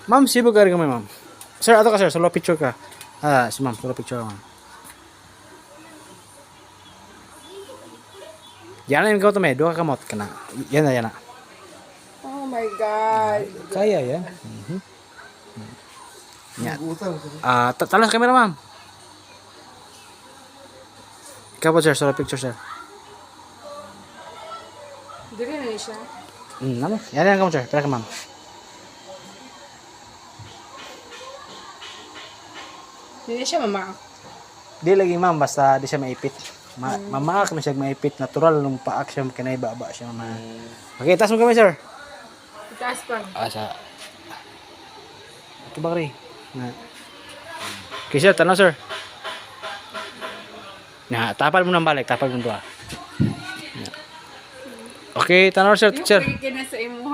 Ma'am, sibog ka rin kami, ma'am. Sir, ato ka, sir. Solo picture ka. Si ma'am. Solo picture, ma'am. Yan na yung ikaw to, may. Dua ka kamot ka na. Yan na, yan na. Oh my God. Kaya yan. Yan. Talas camera, ma'am. Ikaw po, sir. Solo picture, sir. Dili na siya. Ano? Yan ka mo, sir. Tara ka, ma'am. Hindi siya mama. Di lagi, ma'am. Basta di siya maipit. Mamaak na siya maipit. Natural nung paak siya. Kinaibaba siya, ma'am. Okay, taas mo kami, sir. Itaas pa. Sa... Ito ba, Kari? Okay, sir. Tanaw, sir. Tapal mo nang balik. Tapal mo ito, Okay, tanaw, sir. Teacher. Yung pwede na sa imo.